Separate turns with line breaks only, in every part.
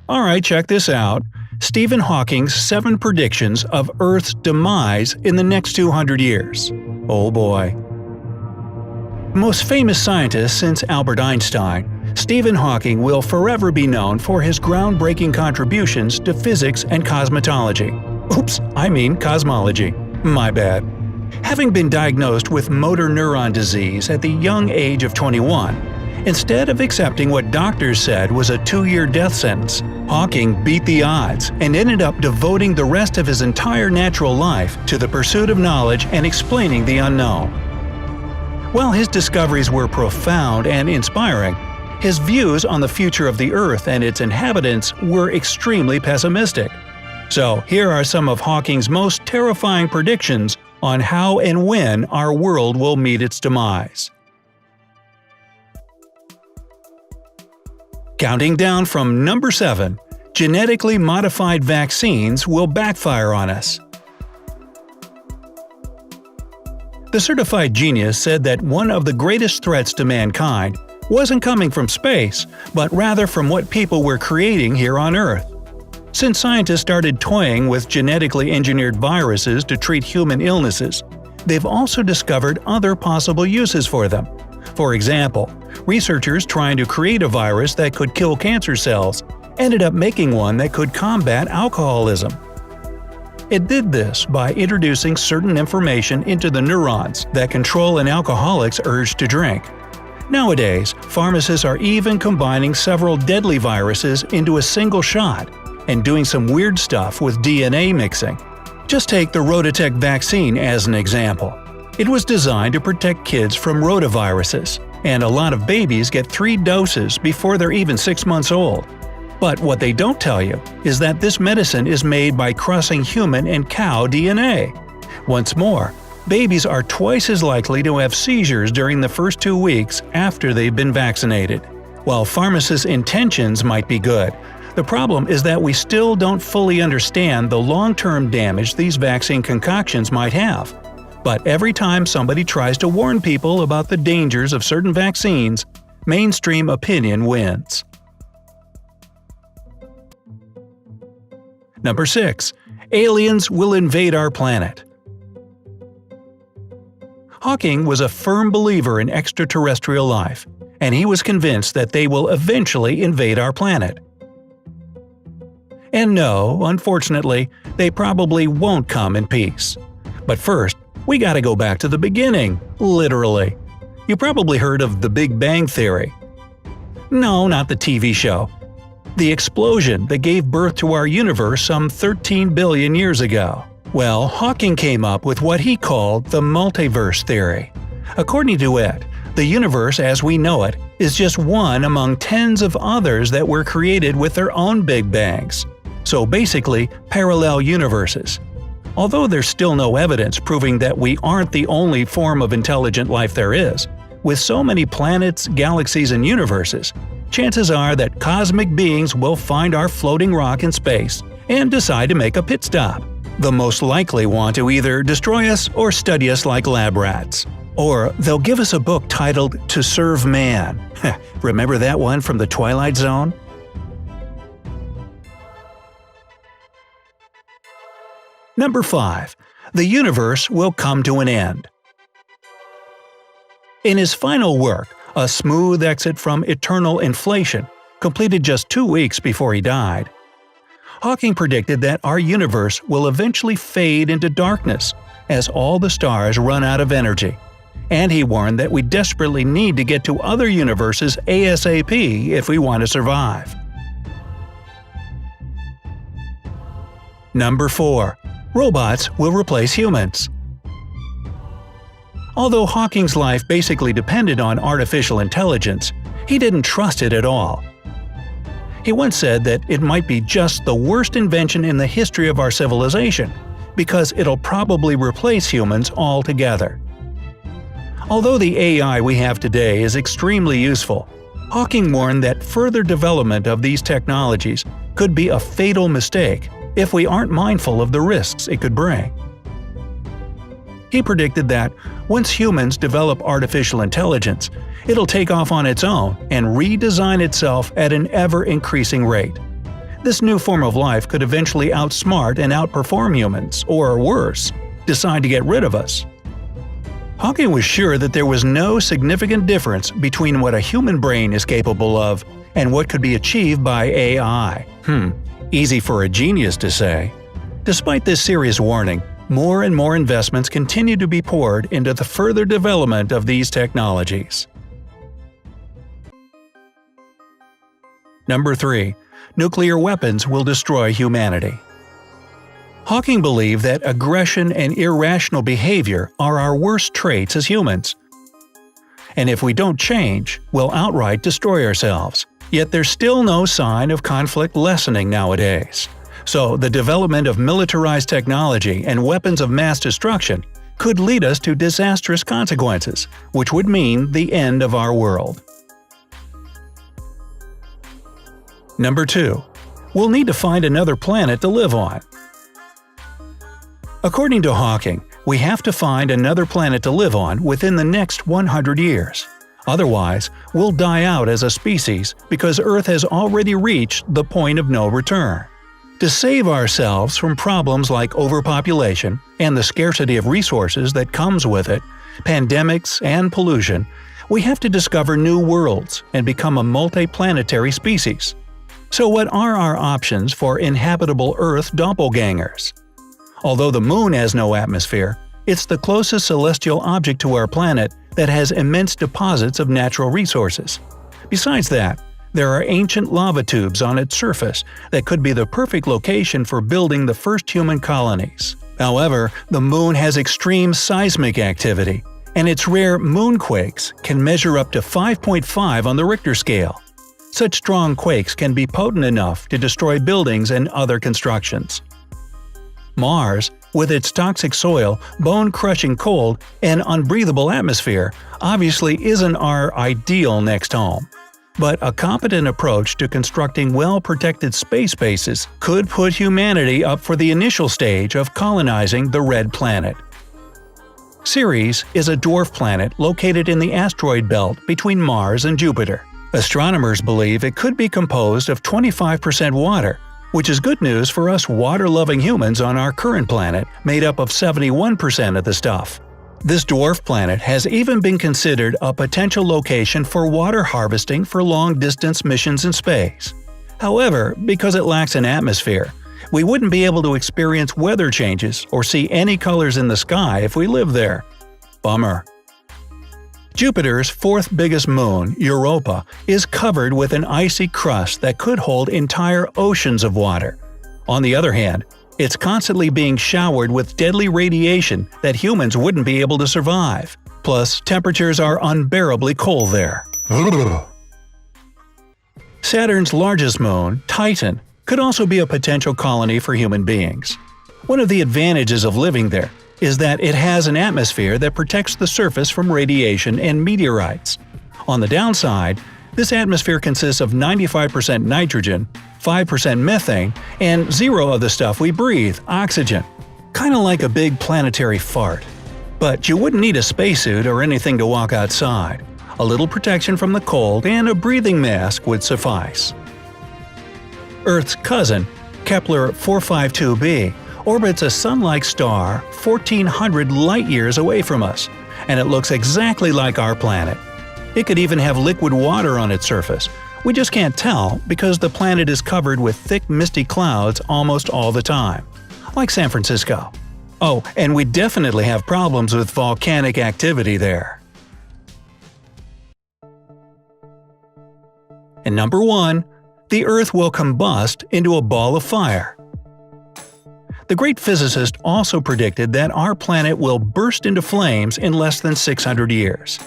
Alright, check this out. Stephen Hawking's 7 predictions of Earth's demise in the next 200 years. Oh boy. Most famous scientist since Albert Einstein, Stephen Hawking will forever be known for his groundbreaking contributions to physics and cosmetology. Oops, I mean cosmology. My bad. Having been diagnosed with motor neuron disease at the young age of 21, instead of accepting what doctors said was a 2-year death sentence, Hawking beat the odds and ended up devoting the rest of his entire natural life to the pursuit of knowledge and explaining the unknown. While his discoveries were profound and inspiring, his views on the future of the Earth and its inhabitants were extremely pessimistic. So here are some of Hawking's most terrifying predictions on how and when our world will meet its demise. Counting down from number 7, genetically modified vaccines will backfire on us. The certified genius said that one of the greatest threats to mankind wasn't coming from space, but rather from what people were creating here on Earth. Since scientists started toying with genetically engineered viruses to treat human illnesses, they've also discovered other possible uses for them. For example, researchers trying to create a virus that could kill cancer cells ended up making one that could combat alcoholism. It did this by introducing certain information into the neurons that control an alcoholic's urge to drink. Nowadays, pharmacists are even combining several deadly viruses into a single shot and doing some weird stuff with DNA mixing. Just take the Rototech vaccine as an example. It was designed to protect kids from rotaviruses, and a lot of babies get 3 doses before they're even 6 months old. But what they don't tell you is that this medicine is made by crossing human and cow DNA. Once more, babies are twice as likely to have seizures during the first 2 weeks after they've been vaccinated. While pharmacists' intentions might be good, the problem is that we still don't fully understand the long-term damage these vaccine concoctions might have. But every time somebody tries to warn people about the dangers of certain vaccines, mainstream opinion wins. Number 6. Aliens will invade our planet. Hawking was a firm believer in extraterrestrial life, and he was convinced that they will eventually invade our planet. And no, unfortunately, they probably won't come in peace. But first, we gotta go back to the beginning, literally. You probably heard of the Big Bang Theory. No, not the TV show. The explosion that gave birth to our universe some 13 billion years ago. Well, Hawking came up with what he called the multiverse theory. According to it, the universe as we know it is just one among tens of others that were created with their own Big Bangs. So basically, parallel universes. Although there's still no evidence proving that we aren't the only form of intelligent life there is, with so many planets, galaxies, and universes, chances are that cosmic beings will find our floating rock in space and decide to make a pit stop. They'll most likely want to either destroy us or study us like lab rats. Or they'll give us a book titled To Serve Man. Remember that one from the Twilight Zone? Number 5. The universe will come to an end. In his final work, A Smooth Exit from Eternal Inflation, completed just 2 weeks before he died, Hawking predicted that our universe will eventually fade into darkness as all the stars run out of energy, and he warned that we desperately need to get to other universes ASAP if we want to survive. Number 4. Robots will replace humans. Although Hawking's life basically depended on artificial intelligence, he didn't trust it at all. He once said that it might be just the worst invention in the history of our civilization, because it'll probably replace humans altogether. Although the AI we have today is extremely useful, Hawking warned that further development of these technologies could be a fatal mistake if we aren't mindful of the risks it could bring. He predicted that once humans develop artificial intelligence, it'll take off on its own and redesign itself at an ever-increasing rate. This new form of life could eventually outsmart and outperform humans, or worse, decide to get rid of us. Hawking was sure that there was no significant difference between what a human brain is capable of and what could be achieved by AI. Easy for a genius to say. Despite this serious warning, more and more investments continue to be poured into the further development of these technologies. Number 3. Nuclear weapons will destroy humanity. Hawking believed that aggression and irrational behavior are our worst traits as humans. And if we don't change, we'll outright destroy ourselves. Yet there's still no sign of conflict lessening nowadays. So the development of militarized technology and weapons of mass destruction could lead us to disastrous consequences, which would mean the end of our world. Number 2. We'll need to find another planet to live on. According to Hawking, we have to find another planet to live on within the next 100 years. Otherwise, we'll die out as a species because Earth has already reached the point of no return. To save ourselves from problems like overpopulation and the scarcity of resources that comes with it, pandemics and pollution, we have to discover new worlds and become a multi-planetary species. So what are our options for inhabitable Earth doppelgangers? Although the Moon has no atmosphere, it's the closest celestial object to our planet that has immense deposits of natural resources. Besides that, there are ancient lava tubes on its surface that could be the perfect location for building the first human colonies. However, the Moon has extreme seismic activity, and its rare moonquakes can measure up to 5.5 on the Richter scale. Such strong quakes can be potent enough to destroy buildings and other constructions. Mars, with its toxic soil, bone-crushing cold, and unbreathable atmosphere, obviously isn't our ideal next home. But a competent approach to constructing well-protected space bases could put humanity up for the initial stage of colonizing the Red Planet. Ceres is a dwarf planet located in the asteroid belt between Mars and Jupiter. Astronomers believe it could be composed of 25% water, which is good news for us water-loving humans on our current planet, made up of 71% of the stuff. This dwarf planet has even been considered a potential location for water harvesting for long-distance missions in space. However, because it lacks an atmosphere, we wouldn't be able to experience weather changes or see any colors in the sky if we live there. Bummer. Jupiter's fourth biggest moon, Europa, is covered with an icy crust that could hold entire oceans of water. On the other hand, it's constantly being showered with deadly radiation that humans wouldn't be able to survive. Plus, temperatures are unbearably cold there. Saturn's largest moon, Titan, could also be a potential colony for human beings. One of the advantages of living there is that it has an atmosphere that protects the surface from radiation and meteorites. On the downside, this atmosphere consists of 95% nitrogen, 5% methane, and 0 of the stuff we breathe, oxygen. Kinda like a big planetary fart. But you wouldn't need a spacesuit or anything to walk outside. A little protection from the cold and a breathing mask would suffice. Earth's cousin, Kepler 452b, orbits a sun-like star 1,400 light-years away from us, and it looks exactly like our planet. It could even have liquid water on its surface. We just can't tell because the planet is covered with thick misty clouds almost all the time. Like San Francisco. Oh, and we definitely have problems with volcanic activity there. And number 1. The Earth will combust into a ball of fire. The great physicist also predicted that our planet will burst into flames in less than 600 years.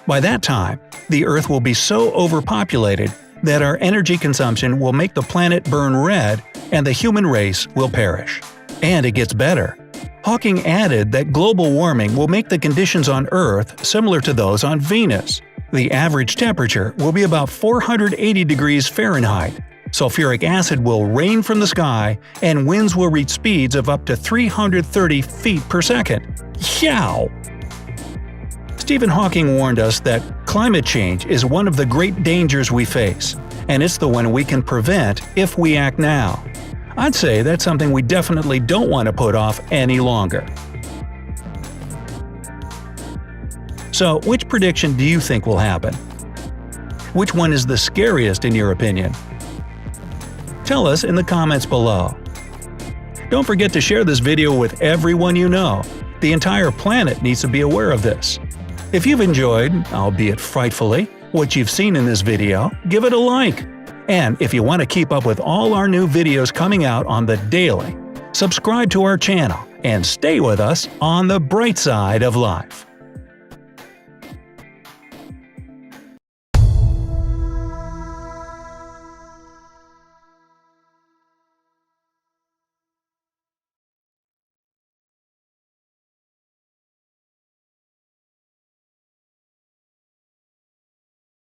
By that time, the Earth will be so overpopulated that our energy consumption will make the planet burn red and the human race will perish. And it gets better. Hawking added that global warming will make the conditions on Earth similar to those on Venus. The average temperature will be about 480 degrees Fahrenheit. Sulfuric acid will rain from the sky, and winds will reach speeds of up to 330 feet per second. Yow! Stephen Hawking warned us that climate change is one of the great dangers we face, and it's the one we can prevent if we act now. I'd say that's something we definitely don't want to put off any longer. So, which prediction do you think will happen? Which one is the scariest in your opinion? Tell us in the comments below. Don't forget to share this video with everyone you know. The entire planet needs to be aware of this. If you've enjoyed, albeit frightfully, what you've seen in this video, give it a like. And if you want to keep up with all our new videos coming out on the daily, subscribe to our channel and stay with us on the bright side of life.